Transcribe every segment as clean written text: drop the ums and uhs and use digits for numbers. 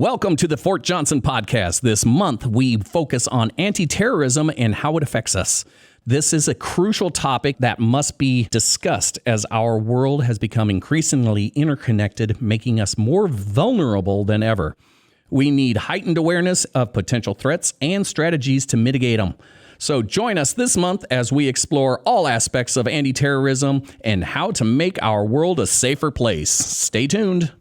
Welcome to the Fort Johnson podcast. This month, we focus on anti-terrorism and how it affects us. This is a crucial topic that must be discussed as our world has become increasingly interconnected, making us more vulnerable than ever. We need heightened awareness of potential threats and strategies to mitigate them. So join us this month as we explore all aspects of anti-terrorism and how to make our world a safer place. Stay tuned.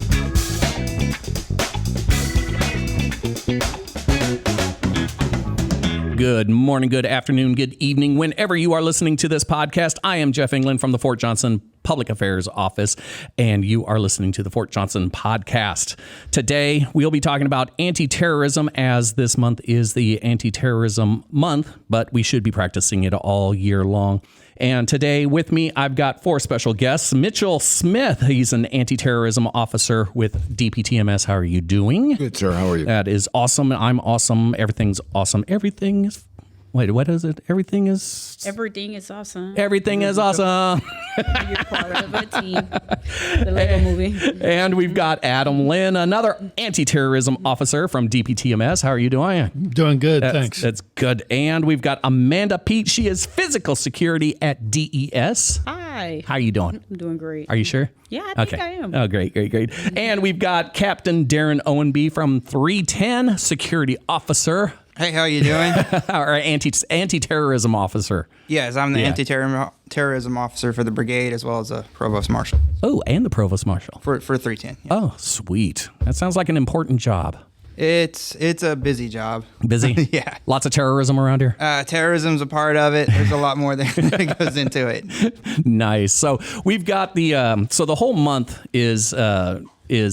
Good morning, good afternoon, good evening. Whenever you are listening to this podcast, I am Jeff England from the Fort Johnson Public Affairs Office, and you are listening to the Fort Johnson podcast. Today, we'll be talking about anti-terrorism, as this month is the anti-terrorism month, but we should be practicing it all year long. And today with me, I've got four special guests. Mitchell Smith, he's an anti-terrorism officer with DPTMS. How are you doing? Good, sir. How are you? That is awesome. I'm awesome. Everything's awesome. Everything is... Wait, what is it? Everything is awesome. Everything is awesome. You're part of a team. The Lego movie. And we've got Adam Lynn, another anti-terrorism officer from DPTMS. How are you doing? Doing good, thanks. That's good. And we've got Amanda Pete. She is physical security at DES. Hi. How are you doing? I'm doing great. Are you sure? Yeah, I think I am. Oh, great. And we've got Captain Darren Owenby from 310, security officer. Hey, how you doing? Our anti-terrorism officer. Yes, I'm the anti-terrorism officer for the brigade as well as the provost marshal. Oh, and the provost marshal. For 310. Yeah. Oh, sweet. That sounds like an important job. It's a busy job. Busy? Yeah. Lots of terrorism around here? Terrorism's a part of it. There's a lot more that goes into it. Nice. So we've got the whole month is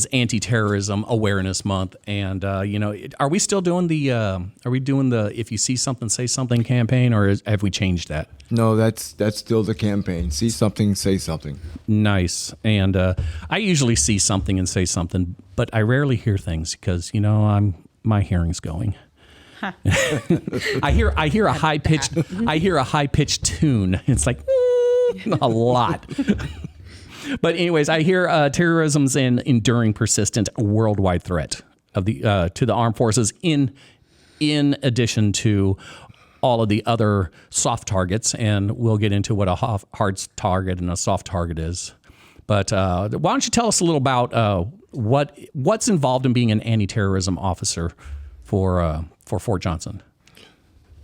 Anti-Terrorism Awareness Month, and are we still doing the if you see something, say something campaign, or have we changed that? No, that's still the campaign. See something, say something. Nice. And I usually see something and say something, but I rarely hear things because my hearing's going. I hear a high pitched tune. It's like a lot. But anyways, I hear terrorism's an enduring, persistent worldwide threat of the to the armed forces in addition to all of the other soft targets, and we'll get into what a hard target and a soft target is. But why don't you tell us a little about what's involved in being an anti-terrorism officer for Fort Johnson?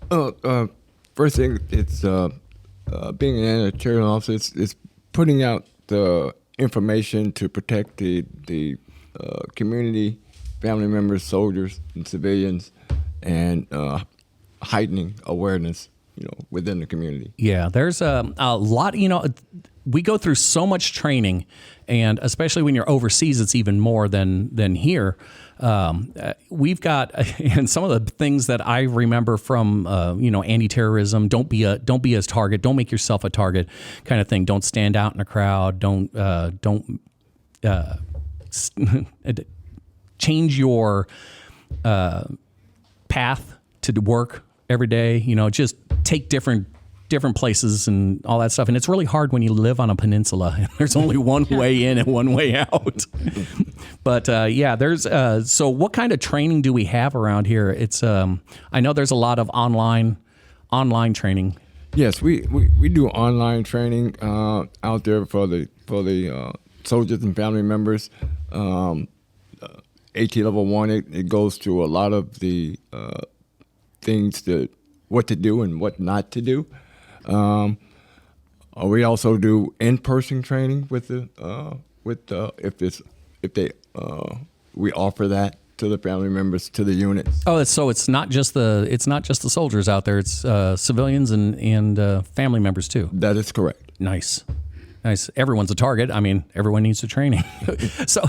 First thing, it's being an anti-terrorism officer. It's putting out the information to protect the community, family members, soldiers, and civilians, and heightening awareness, within the community. Yeah, there's a lot. We go through so much training, and especially when you're overseas, it's even more than here. We've got, and some of the things that I remember from, anti-terrorism, don't be a target, don't make yourself a target kind of thing. Don't stand out in a crowd. Don't change your path to work every day. Just take different places and all that stuff. And it's really hard when you live on a peninsula. There's only one way in and one way out. But there's so what kind of training do we have around here? It's I know there's a lot of online training. Yes, we do online training out there for the soldiers and family members. AT level 1, it goes through a lot of the things what to do and what not to do. We also do in-person training we offer that to the family members, to the units. Oh, so it's not just the soldiers out there. It's civilians and family members too. That is correct. Nice. Everyone's a target. I mean, everyone needs the training. So,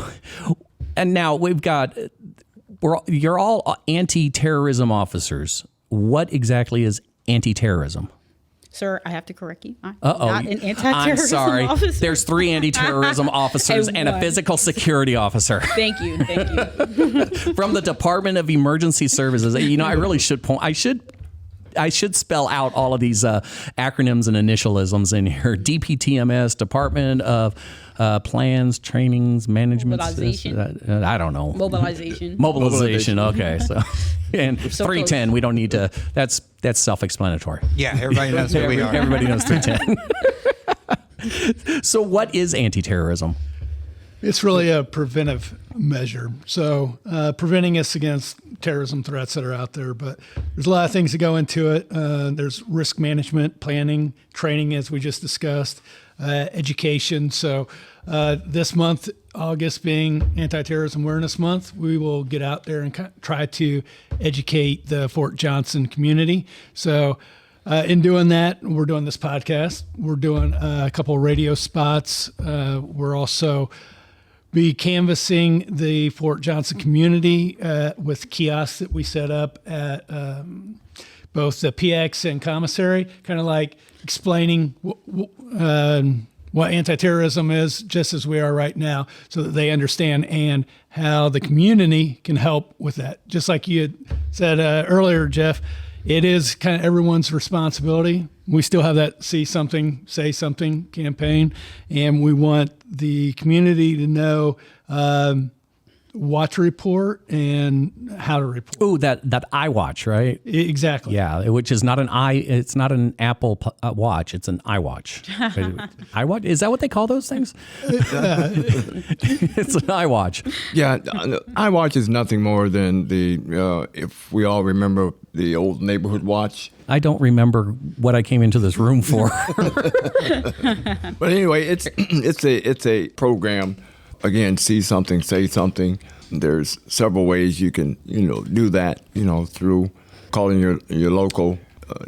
and now you're all anti-terrorism officers. What exactly is anti-terrorism? Sir, I have to correct you. I'm not an anti-terrorism officer. There's 3 anti-terrorism officers and a physical security officer. Thank you. From the Department of Emergency Services. I really should point. I should I should spell out all of these acronyms and initialisms in here. DPTMS, Department of Plans, Trainings, Management. Mobilization. I don't know. Mobilization. Okay, so and So 310. We don't need to. That's self-explanatory. Yeah, everybody knows who we are. Everybody knows 310. So, what is anti-terrorism? It's really a preventive measure. So preventing us against terrorism threats that are out there. But there's a lot of things that go into it. There's risk management, planning, training, as we just discussed, education. So this month, August being Anti-Terrorism Awareness Month, we will get out there and try to educate the Fort Johnson community. So in doing that, we're doing this podcast. We're doing a couple of radio spots. We're also be canvassing the Fort Johnson community with kiosks that we set up at both the PX and commissary, kind of like explaining what anti-terrorism is, just as we are right now, so that they understand and how the community can help with that. Just like you had said earlier, Jeff, it is kind of everyone's responsibility. We still have that See Something, Say Something campaign, and we want the community to know what to report and how to report. Ooh, that iWatch, right? Exactly. Yeah, which is not it's not an Apple Watch, it's an iWatch. iWatch, is that what they call those things? It's an iWatch. Yeah, iWatch is nothing more than the, if we all remember the old neighborhood watch. I don't remember what I came into this room for. But anyway, it's a program. Again, see something, say something. There's several ways you can do that. Through calling your local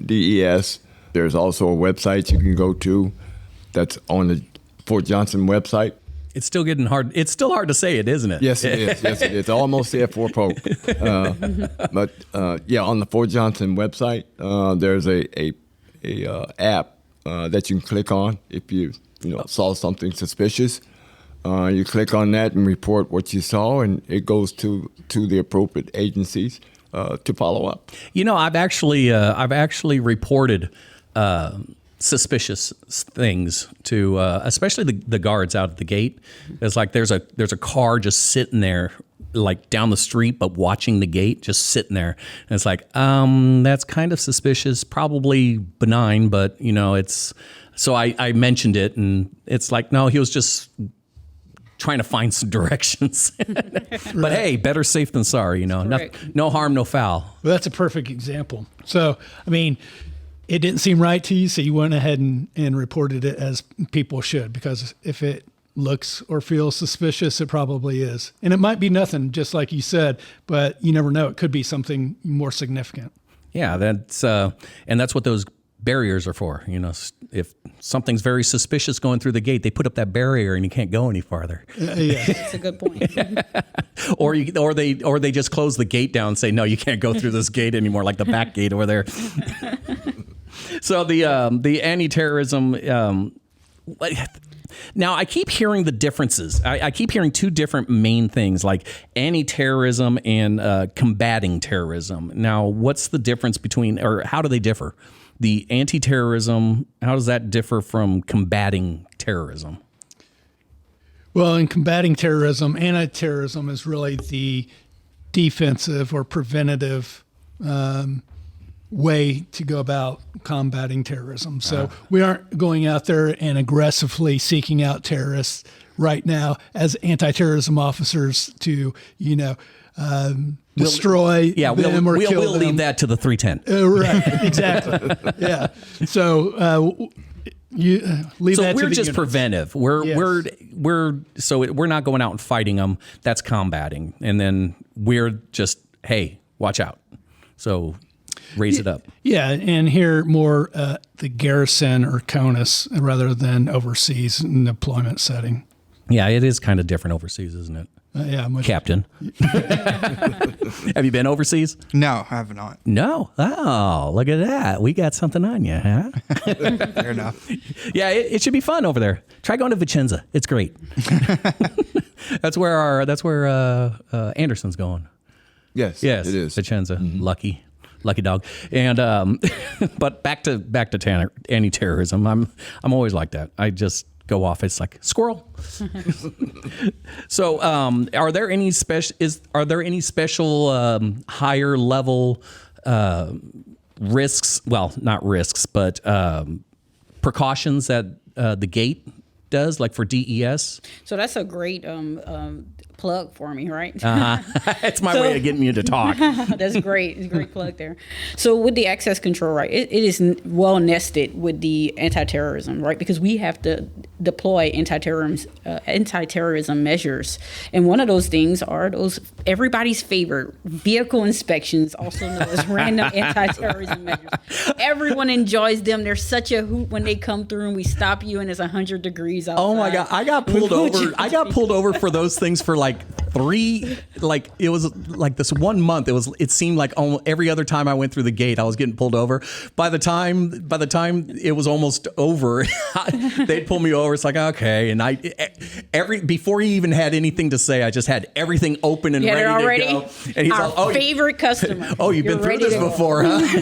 DES. There's also a website you can go to that's on the Fort Johnson website. It's still getting hard. It's still hard to say it, isn't it? Yes, it is. Yes, it is. Almost there for poke. But on the Fort Johnson website, there's a app that you can click on if you saw something suspicious. You click on that and report what you saw, and it goes to the appropriate agencies to follow up. I've actually reported suspicious things to especially the guards out at the gate. It's like there's a car just sitting there like down the street but watching the gate, just sitting there, and it's like that's kind of suspicious, probably benign, but it's so I mentioned it, and it's like, no, he was just trying to find some directions. But hey, better safe than sorry, no harm, no foul. Well, that's a perfect example. So it didn't seem right to you, so you went ahead and reported it as people should, because if it looks or feels suspicious, it probably is. And it might be nothing, just like you said, but you never know. It could be something more significant. Yeah, that's what those barriers are for. If something's very suspicious going through the gate, they put up that barrier and you can't go any farther. Yeah, That's a good point. or they just close the gate down and say, no, you can't go through this gate anymore, like the back gate over there. So the anti-terrorism. Now, I keep hearing the differences. I keep hearing two different main things, like anti-terrorism and combating terrorism. Now, what's the difference between, or how do they differ? The anti-terrorism, how does that differ from combating terrorism? Well, in combating terrorism, anti-terrorism is really the defensive or preventative way to go about combating terrorism. So we aren't going out there and aggressively seeking out terrorists right now as anti-terrorism officers to, destroy them or kill them. We'll leave that to the 310. Right, exactly. Yeah. So you leave that to the we're just units. preventive. We're not going out and fighting them. That's combating, and then we're just, hey, watch out. So raise it up. Yeah, and here more the garrison or CONUS rather than overseas in deployment setting. Yeah, it is kind of different overseas, isn't it? Yeah, much. Captain. Have you been overseas? No, I have not. No. Oh, look at that. We got something on you, huh? Fair enough. Yeah, it should be fun over there. Try going to Vicenza. It's great. That's where Anderson's going. Yes, Yes, it is. Vicenza. Lucky. lucky dog. And but back to anti-terrorism. I'm always like that. I just go off. It's like squirrel. So, are there any special higher level risks? Well, not risks, but precautions that the gate does, like for DES? So that's a great plug for me, right? It's my way of getting you to talk. That's great. It's a great plug there. So with the access control, right, it is well nested with the anti-terrorism, right? Because we have to deploy anti-terrorism measures. And one of those things are those everybody's favorite vehicle inspections, also known as random anti-terrorism measures. Everyone enjoys them. They're such a hoot when they come through and we stop you and it's 100 degrees outside. Oh my God. I got pulled over. I got pulled over for those things for like it was like this 1 month. It seemed like almost every other time I went through the gate, I was getting pulled over. By the time it was almost over, they'd pull me over. It's like, okay. And before he even had anything to say, I just had everything open and ready to go. And he's our like, favorite customer. Oh, you've been through this before, huh?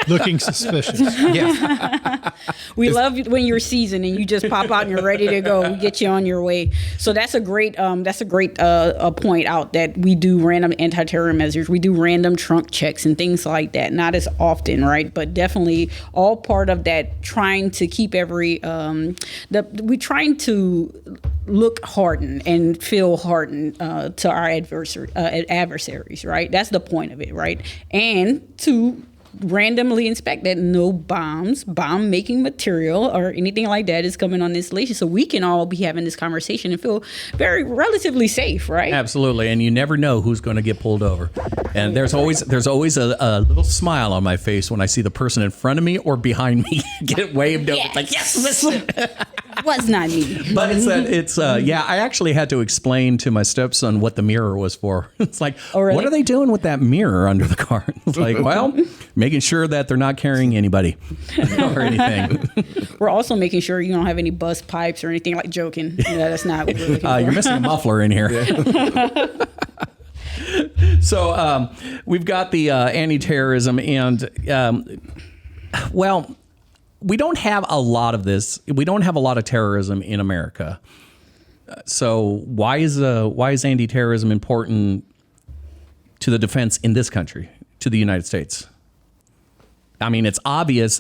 Looking suspicious. Yeah. We love when you're seasoned and you just pop out and you're ready to go. We get you on your way. So that's a great point out that we do random anti-terror measures. We do random trunk checks and things like that. Not as often, right? But definitely all part of that, trying to keep we're trying to look hardened and feel hardened to our adversaries, right? That's the point of it, right? And to randomly inspect that no bomb making material or anything like that is coming on installation, so we can all be having this conversation and feel very relatively safe, right? Absolutely. And you never know who's going to get pulled over. And there's always a little smile on my face when I see the person in front of me or behind me get waved over. Like, yes, listen. Was not me. But I actually had to explain to my stepson what the mirror was for. It's like, oh, really? What are they doing with that mirror under the car? It's like, well, making sure that they're not carrying anybody or anything. We're also making sure you don't have any bust pipes or anything, like joking. That's not what we're looking for. You're missing a muffler in here. Yeah. So we've got the anti-terrorism and, we don't have a lot of this. We don't have a lot of terrorism in America. So why is anti-terrorism important to the defense in this country, to the United States? I mean, it's obvious.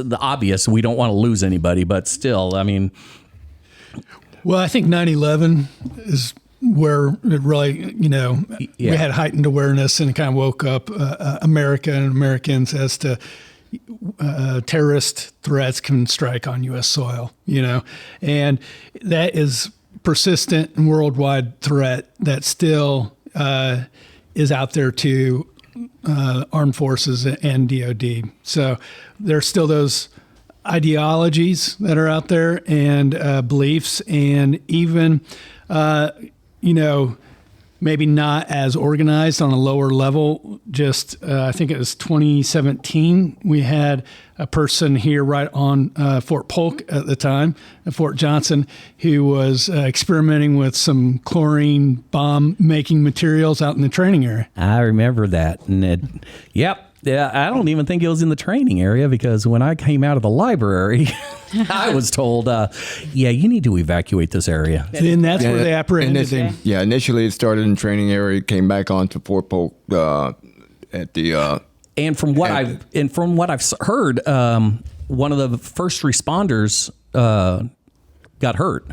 We don't want to lose anybody, but still, I mean. Well, I think 9/11 is where it really, we had heightened awareness and kind of woke up America and Americans as to terrorist threats can strike on U.S. soil, and that is persistent and worldwide threat that still is out there to armed forces and DOD. So there's still those ideologies that are out there and beliefs, and even, maybe not as organized on a lower level. Just, I think it was 2017, we had a person here right on Fort Polk at the time, Fort Johnson, who was experimenting with some chlorine bomb-making materials out in the training area. I remember that. And yep. Yeah, I don't even think it was in the training area, because when I came out of the library, I was told, you need to evacuate this area. And that's where they apprehended him. Yeah, initially it started in the training area, came back onto Fort Polk at the... And from what I've heard, one of the first responders got hurt.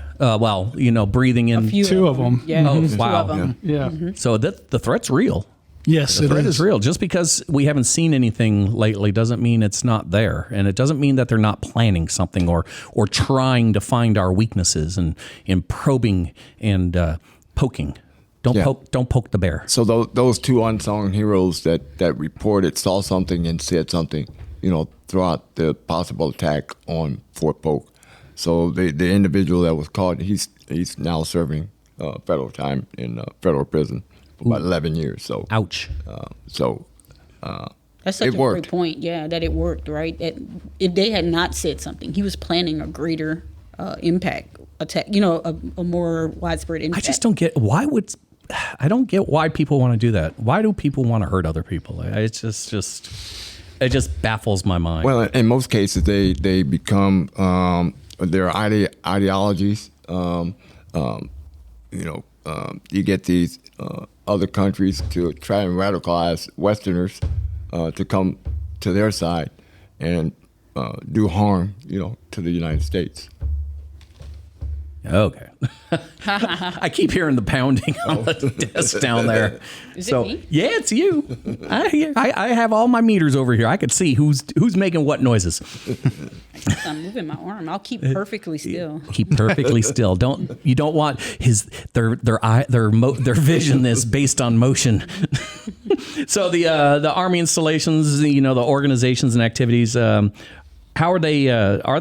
Breathing in. Two of them. Yeah. Oh, Two wow. of them. Yeah. Mm-hmm. So the threat's real. Yes, the threat is real. Just because we haven't seen anything lately doesn't mean it's not there, and it doesn't mean that they're not planning something or trying to find our weaknesses and probing and poking. Don't poke the bear. So those two unsung heroes that reported saw something and said something, throughout the possible attack on Fort Polk. So the individual that was caught, he's now serving federal time in federal prison. About 11 years. So ouch. That's such a great point. Yeah, that it worked, right? If they had not said something, he was planning a greater impact attack. A more widespread impact. I just don't get why people want to do that. Why do people want to hurt other people? It's just It just baffles my mind. Well, in most cases, they become their ideologies. You get these other countries to try and radicalize Westerners to come to their side and do harm, to the United States. Okay. I keep hearing the pounding on the desk down there. Is it me? Yeah, it's you. I have all my meters over here. I could see who's making what noises. I'm moving my arm. I'll keep perfectly still. Keep perfectly still. You don't want their vision is based on motion. So the Army installations, the organizations and activities, how are they? Are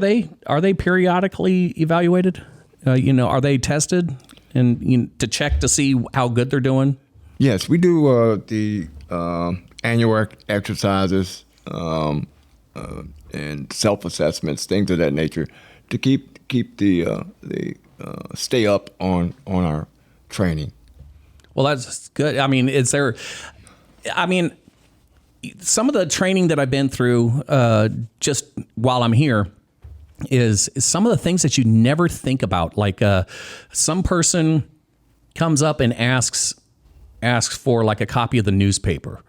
they periodically evaluated? Are they tested and to check to see how good they're doing? Yes, we do the annual exercises and self-assessments, things of that nature, to keep the stay up on our training. Well, that's good. I mean, some of the training that I've been through just while I'm here is some of the things that you never think about. Like some person comes up and asks for like a copy of the newspaper.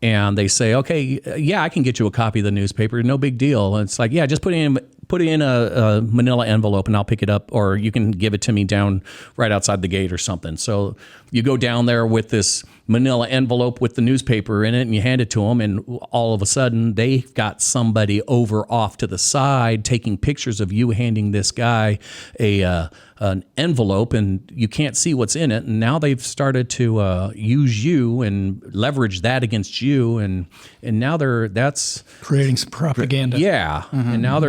And they say, okay, yeah, I can get you a copy of the newspaper. No big deal. And it's like, yeah, just put it in a manila envelope and I'll pick it up, or you can give it to me down right outside the gate or something. So you go down there with this manila envelope with the newspaper in it and you hand it to them, and all of a sudden they've got somebody over off to the side taking pictures of you handing this guy an envelope, and you can't see what's in it. And now they've started to use you and leverage that against you, and now that's creating some propaganda. Yeah, and now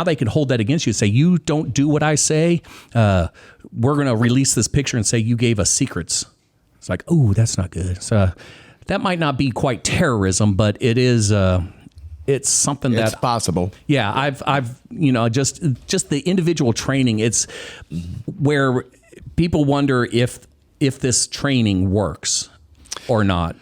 they can hold that against you. Say you don't do what I say, we're going to release this picture and say you gave us secrets. It's like, oh, that's not good. So that might not be quite terrorism, but it is. It's something It's that possible. Yeah, I've just the individual training. It's where people wonder if this training works or not.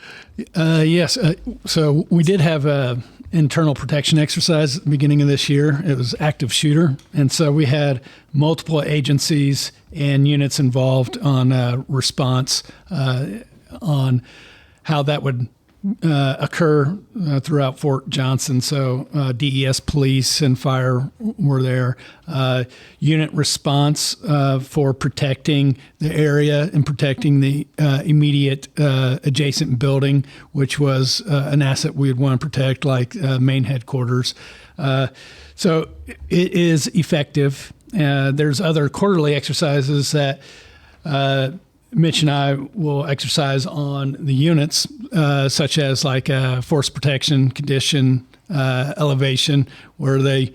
Yes. So we did have a internal protection exercise at the beginning of this year. It was active shooter. And so we had multiple agencies and units involved on response on how that would occur throughout Fort Johnson. So DES police and fire were there. Unit response for protecting the area and protecting the immediate adjacent building, which was an asset we would want to protect, like main headquarters. So it is effective. There's other quarterly exercises that Mitch and I will exercise on the units, such as like force protection, condition, elevation, where they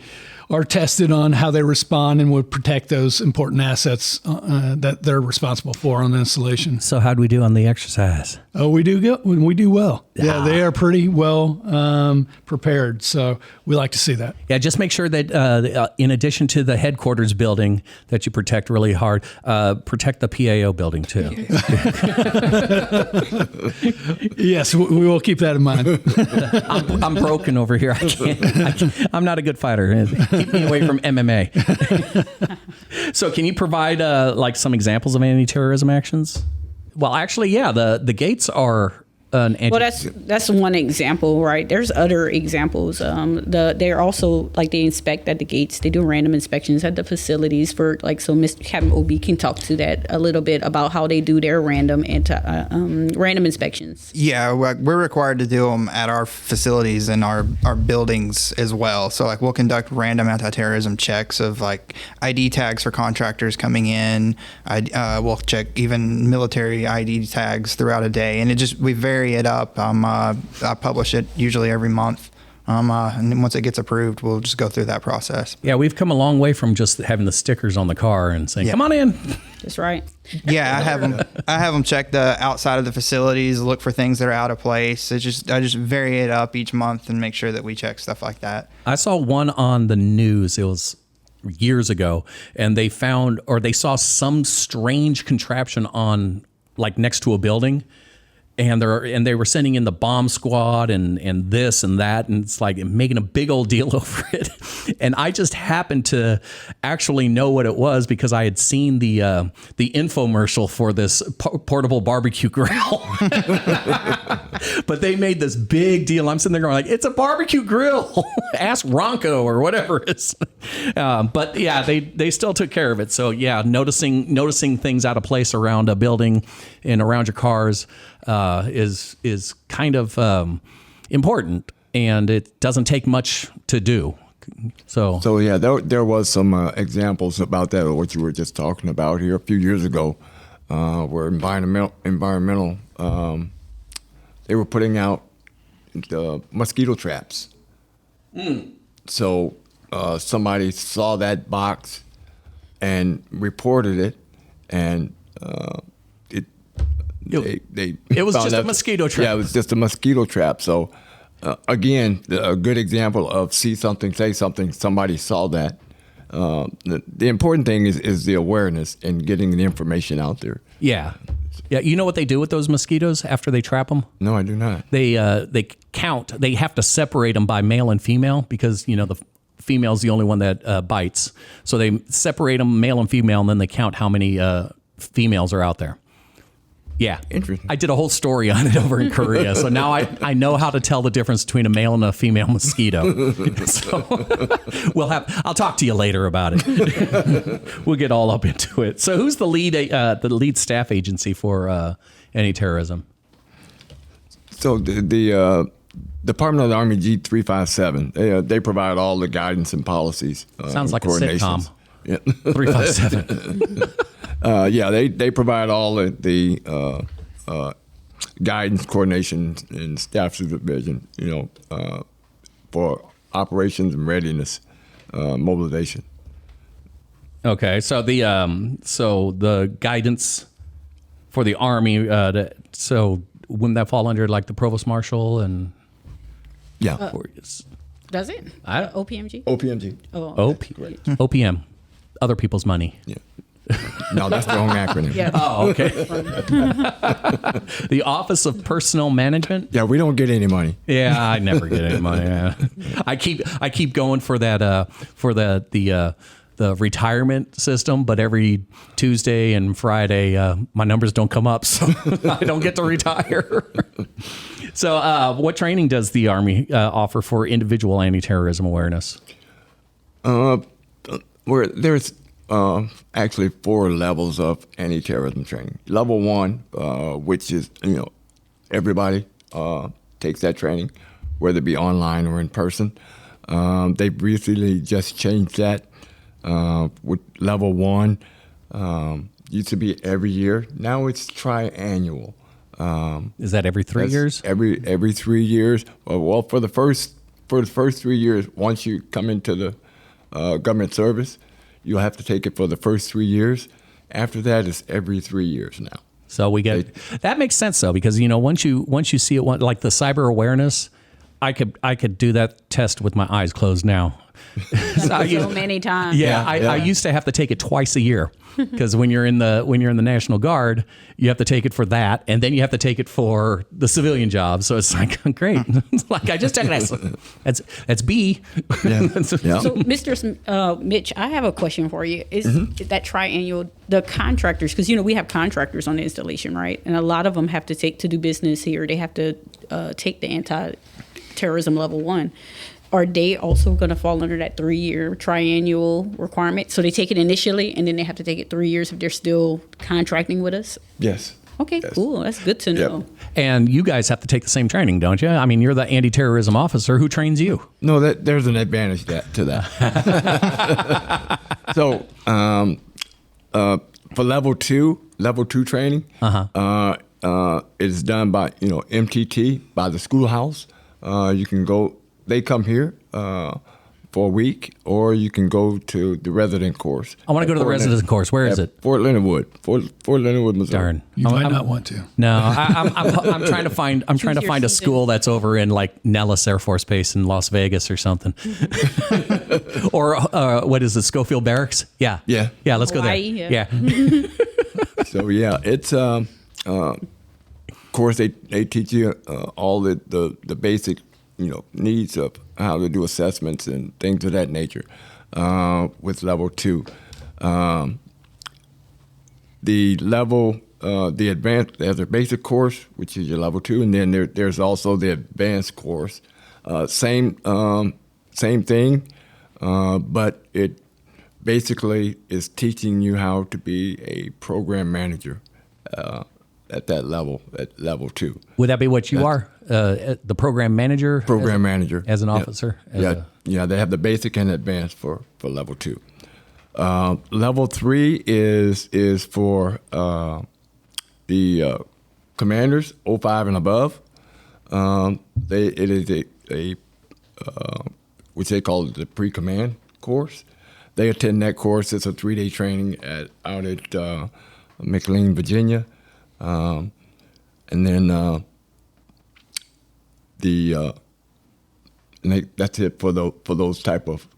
are tested on how they respond and would protect those important assets that they're responsible for on the installation. So how'd we do on the exercise? Oh, we do good. We do well. Yeah, they are pretty well prepared. So we like to see that. Yeah, just make sure that in addition to the headquarters building that you protect really hard, protect the PAO building too. Yes, we will keep that in mind. I'm broken over here. I'm not a good fighter. Keep me away from MMA. So can you provide like some examples of anti-terrorism actions? Well, actually, yeah, the gates are an anti- Well, that's one example, right? There's other examples. They're also like they inspect at the gates. They do random inspections at the facilities for like. So Captain OB can talk to that a little bit about how they do their random inspections. Yeah, we're required to do them at our facilities and our buildings as well. So like we'll conduct random anti-terrorism checks of like ID tags for contractors coming in. We'll check even military ID tags throughout a day, and we vary it up. I publish it usually every month. And then once it gets approved, we'll just go through that process. Yeah, we've come a long way from just having the stickers on the car and saying, "Come on in." That's right. Yeah, I have them check the outside of the facilities, look for things that are out of place. I just vary it up each month and make sure that we check stuff like that. I saw one on the news. It was years ago, and they saw some strange contraption on like next to a building. and they were sending in the bomb squad and this and that, and it's like making a big old deal over it. And I just happened to actually know what it was because I had seen the infomercial for this portable barbecue grill. But they made this big deal. I'm sitting there going like, it's a barbecue grill. Ask Ronco or whatever it is. But yeah, they still took care of it. So yeah, noticing things out of place around a building and around your cars is kind of important, and it doesn't take much to do. So yeah, there was some examples about that, or what you were just talking about here a few years ago, where environmental they were putting out the mosquito traps. So somebody saw that box and reported it, and it was just a mosquito trap. Yeah, it was just a mosquito trap. So again, a good example of see something, say something. Somebody saw that. The important thing is the awareness and getting the information out there. Yeah. You know what they do with those mosquitoes after they trap them? No, I do not. They count. They have to separate them by male and female because the female's the only one that bites. So they separate them male and female, and then they count how many females are out there. Yeah. Interesting. I did a whole story on it over in Korea. So now I know how to tell the difference between a male and a female mosquito. So I'll talk to you later about it. We'll get all up into it. So who's the lead staff agency for anti-terrorism? So the Department of the Army G357, they provide all the guidance and policies. Sounds like a sitcom. Yeah. 357. They provide all the guidance, coordination, and staff supervision, for operations and readiness, mobilization. Okay, so the guidance for the Army, so wouldn't that fall under like the Provost Marshal and? Yeah. Does it? OPMG? OPMG. OPM, other people's money. Yeah. No, that's the wrong acronym. Yeah. Oh, okay. The Office of Personnel Management. Yeah, we don't get any money. Yeah, I never get any money. Yeah. I keep going for that for the retirement system, but every Tuesday and Friday my numbers don't come up, so I don't get to retire. So, what training does the Army offer for individual anti-terrorism awareness? There's actually 4 levels of anti-terrorism training. Level 1, which is everybody takes that training, whether it be online or in person. They've recently just changed that. With level 1, used to be every year. Now it's triannual. Is that every 3 years? Every 3 years. Well, for the first 3 years, once you come into the government service, you'll have to take it for the first 3 years. After that, it's every 3 years now. So we get that makes sense though, because once you see it, like the cyber awareness, I could do that test with my eyes closed now. So many times. Yeah, I used to have to take it twice a year because when you're in the National Guard, you have to take it for that, and then you have to take it for the civilian job. So it's like great. It's like I just took it. That's B. Yeah. Yeah. So, Mr. Mitch, I have a question for you. Is that triannual the contractors? Because we have contractors on the installation, right? And a lot of them have to to do business here. They have to take the anti-terrorism level 1. Are they also going to fall under that 3-year triannual requirement? So they take it initially, and then they have to take it 3 years if they're still contracting with us? Yes. Okay, Yes. cool. That's good to know. Yep. And you guys have to take the same training, don't you? I mean, you're the anti-terrorism officer. Who trains you? No, there's an advantage to that. So for level 2 training, it's done by MTT, by the schoolhouse. You can go. They come here for a week, or you can go to the resident course. I want to go to the resident course. Where is it? Fort Leonard Wood, Missouri. Darn. You might not want to. No, I'm trying to find. I'm trying to find a school that's over in like Nellis Air Force Base in Las Vegas or something, or what is it, Schofield Barracks? Yeah. Let's Hawaii, go there. yeah. Yeah. So it's course, they teach you all the basic, needs of how to do assessments and things of that nature with level 2. The level, the advanced, there's a basic course, which is your level 2, and then there's also the advanced course. Same thing, but it basically is teaching you how to be a program manager at that level, at level 2. Would that be what you are? The program manager? Program manager. As an Yeah. officer? Yeah, they have the basic and advanced for level 2. Level 3 is for the commanders, 05 and above. It is a which they call the pre-command course. They attend that course. It's a 3-day training out at McLean, Virginia. And then that's it for those type of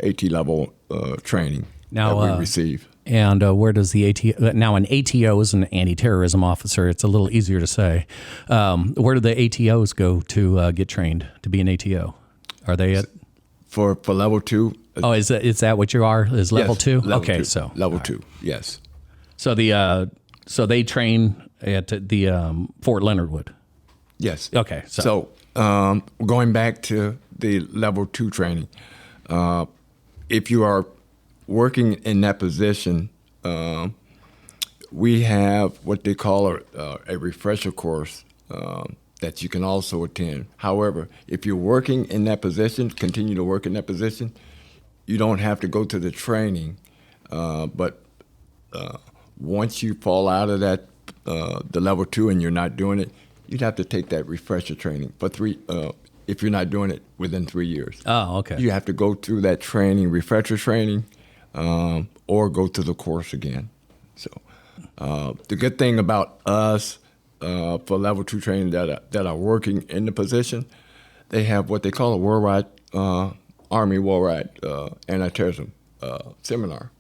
AT level training that we receive. And where does the ATO, now an ATO is an anti-terrorism officer. It's a little easier to say. Where do the ATOs go to get trained to be an ATO? Are they at? For level 2. Oh, is that what you are? Is level Yes, 2? level Okay, 2. so. Level 2, yes. So they train at the Fort Leonard Wood. Yes. Okay. So going back to the level 2 training, if you are working in that position, we have what they call a refresher course that you can also attend. However, if you're working in that position, continue to work in that position, you don't have to go to the training. But once you fall out of that, the level 2, and you're not doing it, you'd have to take that refresher training for 3. If you're not doing it within 3 years. Oh, okay. You have to go through that training, refresher training, or go to the course again. So the good thing about us for level 2 training that are working in the position, they have what they call a worldwide Army worldwide anti-terrorism seminar,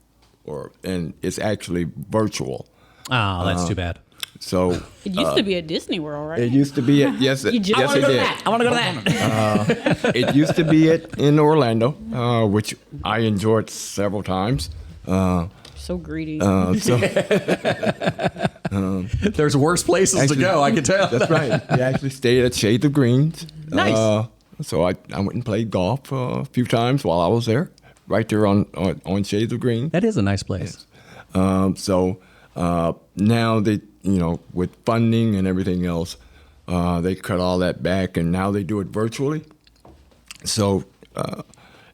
and it's actually virtual. Oh, that's too bad. So It used to be at Disney World, right? it used to be at, yes, it did. I want to go to that. It used to be in Orlando, which I enjoyed several times. So greedy. There's worse places to go, I can tell. That's right. We actually stayed at Shades of Greens. Nice. So I went and played golf a few times while I was there, right there on Shades of Green. That is a nice place. So now they, with funding and everything else, they cut all that back, and now they do it virtually. So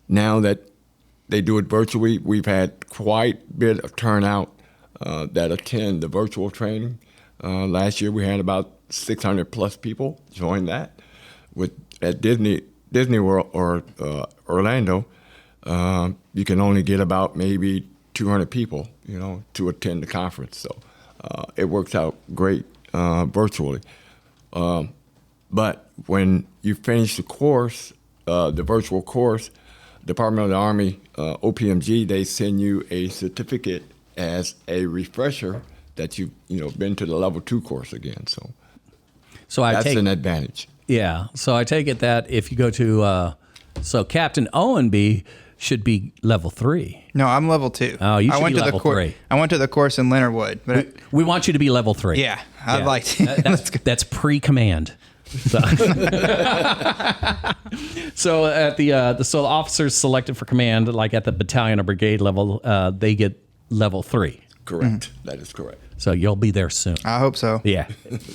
now that they do it virtually, we've had quite a bit of turnout that attend the virtual training. Last year we had about 600 plus people join that. At Disney World or Orlando, you can only get about maybe 200 people, to attend the conference. So it works out great virtually. But when you finish the course, the virtual course, Department of the Army, OPMG, they send you a certificate as a refresher that you've been to the level 2 course again. So that's an advantage. Yeah. So I take it that if you go to, so Captain Owenby should be level 3. No, I'm level 2. Oh, you should be level 3. I went to the course in Leonard Wood, but We want you to be level 3. yeah, I'd like to. That's pre-command. So, so at the officers selected for command, like at the battalion or brigade level, they get level 3. Correct. That is correct. So you'll be there soon. I hope so. Yeah,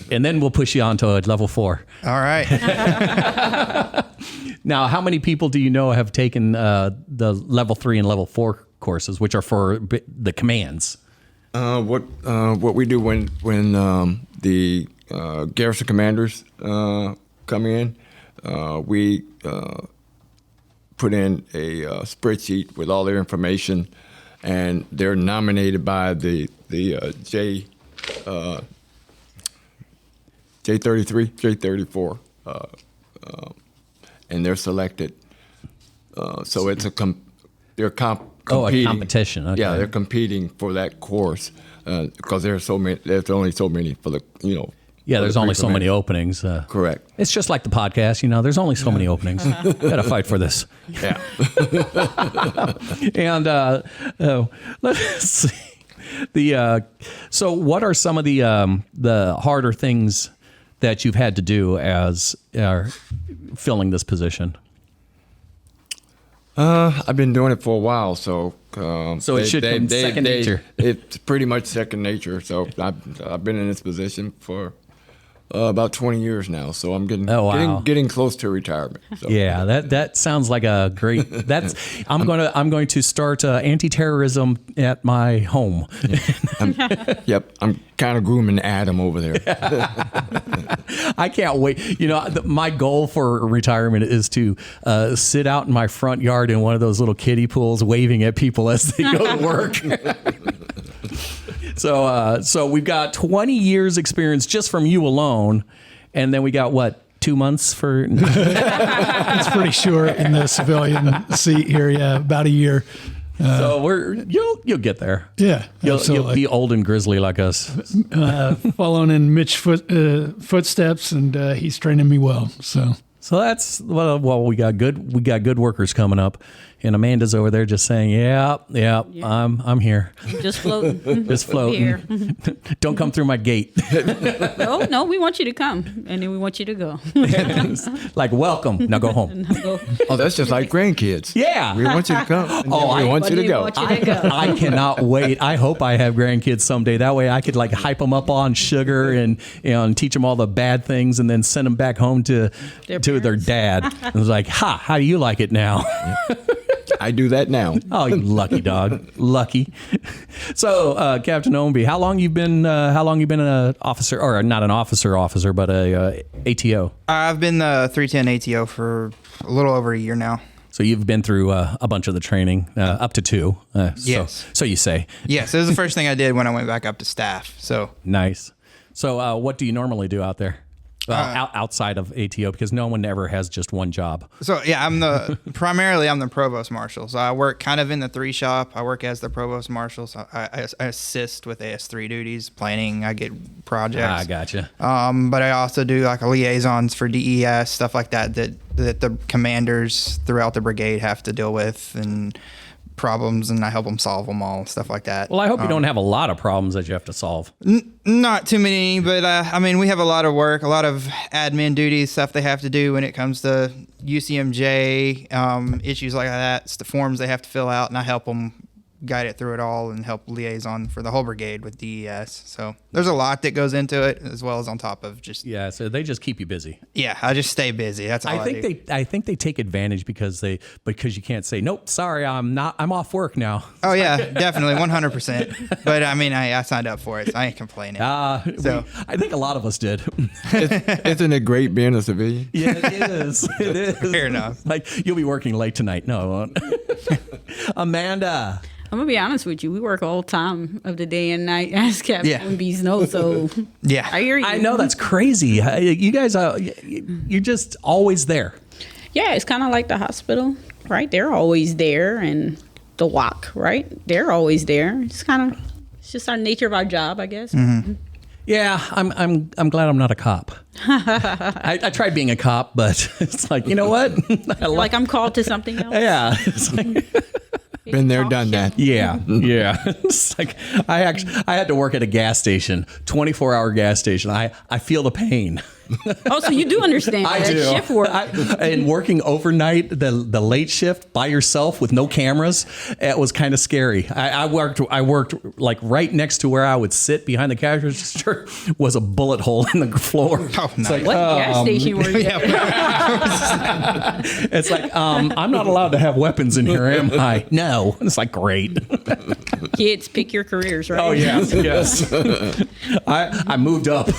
and then we'll push you on to a level 4. All right. Now, how many people do you know have taken the level 3 and level 4 courses, which are for the commands? What we do when the garrison commanders come in, we put in a spreadsheet with all their information, and they're nominated by the J33, J34, and they're selected. So it's they're competing. A competition. Okay. Yeah, they're competing for that course because there's only so many for the Yeah, there's only so many openings. Correct. It's just like the podcast, there's only so many openings. Gotta fight for this. Yeah. And let's see. So what are some of the harder things that you've had to do as filling this position? I've been doing it for a while, so it should come second nature. It's pretty much second nature. So I've been in this position for about 20 years now. So I'm getting close to retirement. So. Yeah, that sounds like a great. I'm going to start anti-terrorism at my home. Yep, I'm kind of grooming Adam over there. I can't wait. My goal for retirement is to sit out in my front yard in one of those little kiddie pools, waving at people as they go to work. So we've got 20 years experience just from you alone, and then we got what, 2 months for? It's pretty short in the civilian seat here. Yeah, about a year. So you'll get there. Yeah, You'll be old and grizzly like us. Following in Mitch's footsteps, and he's training me well. So that's we got good workers coming up, and Amanda's over there just saying, yeah. I'm here. Just floating. Just floating. Here. Don't come through my gate. No, we want you to come, and then we want you to go. Like, welcome. Now go home. Oh, that's just like grandkids. Yeah. We want you to come. And we want you to go. I cannot wait. I hope I have grandkids someday. That way I could hype them up on sugar and teach them all the bad things and then send them back home to their dad. And it was like, how do you like it now? I do that now. Oh, you lucky dog. Lucky. So, Captain Omby, how long you been an officer, or not an officer, but a ATO? I've been the 310 ATO for a little over a year now. So you've been through a bunch of the training, up to 2. Yes. So you say. Yes, it was the first thing I did when I went back up to staff. So nice. So what do you normally do out there? Outside of ATO, because no one ever has just one job. So yeah, I'm the provost marshal. So I work kind of in the 3 shop. I work as the provost marshal. So I assist with AS3 duties, planning. I get projects. Gotcha. But I also do liaisons for DES, stuff like that the commanders throughout the brigade have to deal with, and problems, and I help them solve them all, stuff like that. Well, I hope you don't have a lot of problems that you have to solve. Not too many, but we have a lot of work, a lot of admin duties, stuff they have to do when it comes to UCMJ, issues like that. It's the forms they have to fill out, and I help them guide it through it all and help liaison for the whole brigade with DES. So there's a lot that goes into it, as well as on top of just... Yeah, so they just keep you busy. Yeah, I just stay busy. That's all I do. I think they take advantage because you can't say, nope, sorry, I'm off work now. Oh yeah, definitely, 100%. But I signed up for it, so I ain't complaining. I think a lot of us did. Isn't it great being a civilian? Yeah, it is. It is. Fair enough. You'll be working late tonight. No, I won't. Amanda. I'm gonna be honest with you. We work all time of the day and night, as Captain Bees knows. So yeah, I hear you. I know, that's crazy. You guys you're just always there. Yeah, it's kind of like the hospital, right? They're always there, and the WAC, right? They're always there. It's just our nature of our job, I guess. Mm-hmm. Yeah, I'm glad I'm not a cop. I tried being a cop, but it's like, you know what? Like I'm called to something else. Yeah, it's like. Been there, done that. Yeah. It's like I had to work at a gas station, 24-hour gas station. I feel the pain. Oh, so you do understand I that do. shift work. And working overnight, the late shift by yourself with no cameras, it was kind of scary. I worked like right next to where I would sit behind the cash register was a bullet hole in the floor. Oh, nice. What gas station were you at? It's like, I'm not allowed to have weapons in here, am I? No. It's like, great. Kids, pick your careers, right? Oh, yes. I moved up.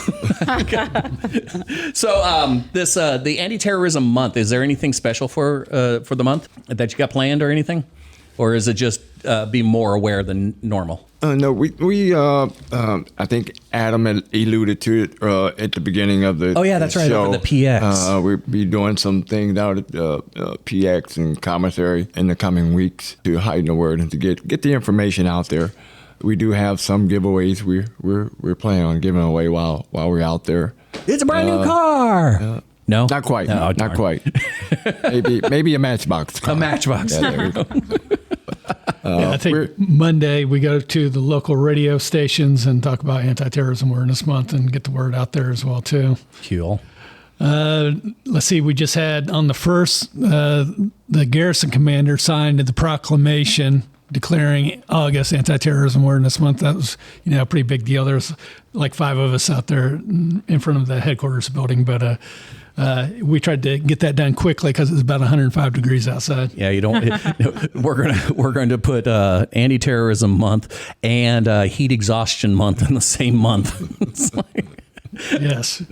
So the anti-terrorism month, is there anything special for the month that you got planned or anything? Or is it just be more aware than normal? No, we I think Adam had alluded to it at the beginning of the Oh yeah, that's right, show. over the PX. We'll be doing some things out at PX and commissary in the coming weeks to heighten the word and to get the information out there. We do have some giveaways we're planning on giving away while we're out there. It's a brand new car. No, Not quite. No, not darn. quite. Maybe a Matchbox car. A Matchbox. Yeah, there we go. I think Monday we go to the local radio stations and talk about Anti-Terrorism Awareness Month and get the word out there as well too. Cool. Let's see, we just had on the 1st, the garrison commander signed the proclamation declaring August Anti-Terrorism Awareness Month. That was, a pretty big deal. There's like 5 of us out there in front of the headquarters building, but we tried to get that done quickly because it was about 105 degrees outside. Yeah, you don't. We're going to put anti-terrorism month and heat exhaustion month in the same month. It's like, Yes.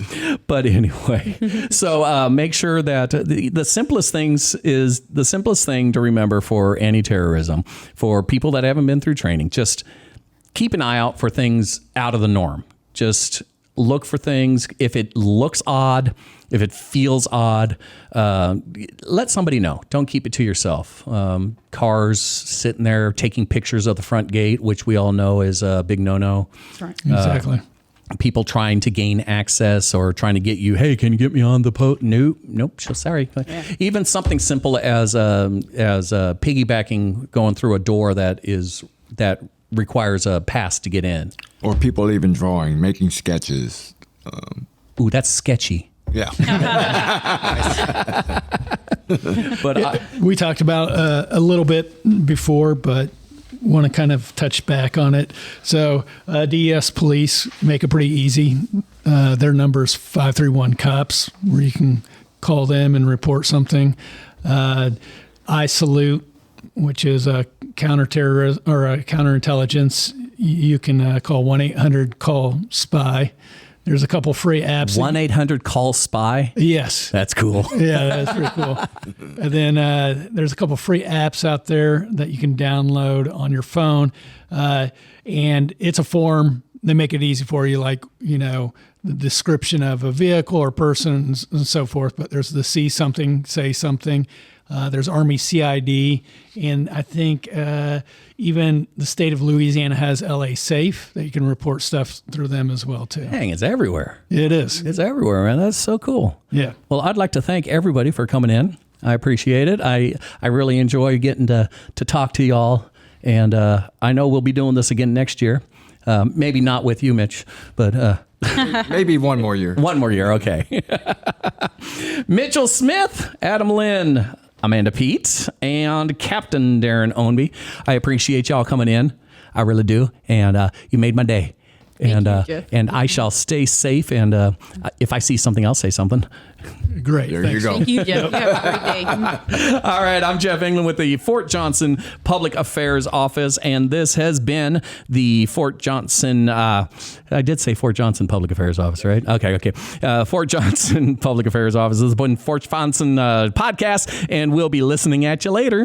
but anyway, so make sure that the simplest thing to remember for anti-terrorism for people that haven't been through training. Just keep an eye out for things out of the norm. Just look for things. If it looks odd, if it feels odd, let somebody know. Don't keep it to yourself. Cars sitting there taking pictures of the front gate, which we all know is a big no-no. That's right. Exactly. People trying to gain access or trying to get you, hey, can you get me on the boat? Nope, sorry. Yeah. Even something simple as piggybacking going through a door that requires a pass to get in. Or people even drawing, making sketches. Ooh, that's sketchy. Yeah. But We talked about a little bit before, but want to kind of touch back on it. So DES police make it pretty easy. Their number is 531 COPS, where you can call them and report something. I Salute, which is a counterterrorism or a counterintelligence. You can call 1-800-CALL-SPY. There's a couple free apps. 1-800-CALL-SPY? Yes. That's cool. Yeah, that's pretty cool. And then there's a couple free apps out there that you can download on your phone. And it's a form. They make it easy for you, like, the description of a vehicle or person and so forth. But there's the see something, say something. There's Army CID. And I think even the state of Louisiana has LA Safe that you can report stuff through them as well, too. Dang, it's everywhere. It is. It's everywhere, man. That's so cool. Yeah. Well, I'd like to thank everybody for coming in. I appreciate it. I really enjoy getting to talk to y'all. And I know we'll be doing this again next year. Maybe not with you, Mitch, but... Maybe one more year. One more year, okay. Mitchell Smith, Adam Lynn, Amanda Pete, and Captain Darren Ownby. I appreciate y'all coming in. I really do. And you made my day. Thank you, Jeff. And I shall stay safe. And if I see something, I'll say something. Great. There Thanks. you go. Thank you, Jeff. You have a great day. All right, I'm Jeff England with the Fort Johnson Public Affairs Office, and this has been the Fort Johnson, I did say Fort Johnson Public Affairs Office, right? Okay. Fort Johnson Public Affairs Office. This has been Fort Johnson podcast, and we'll be listening at you later.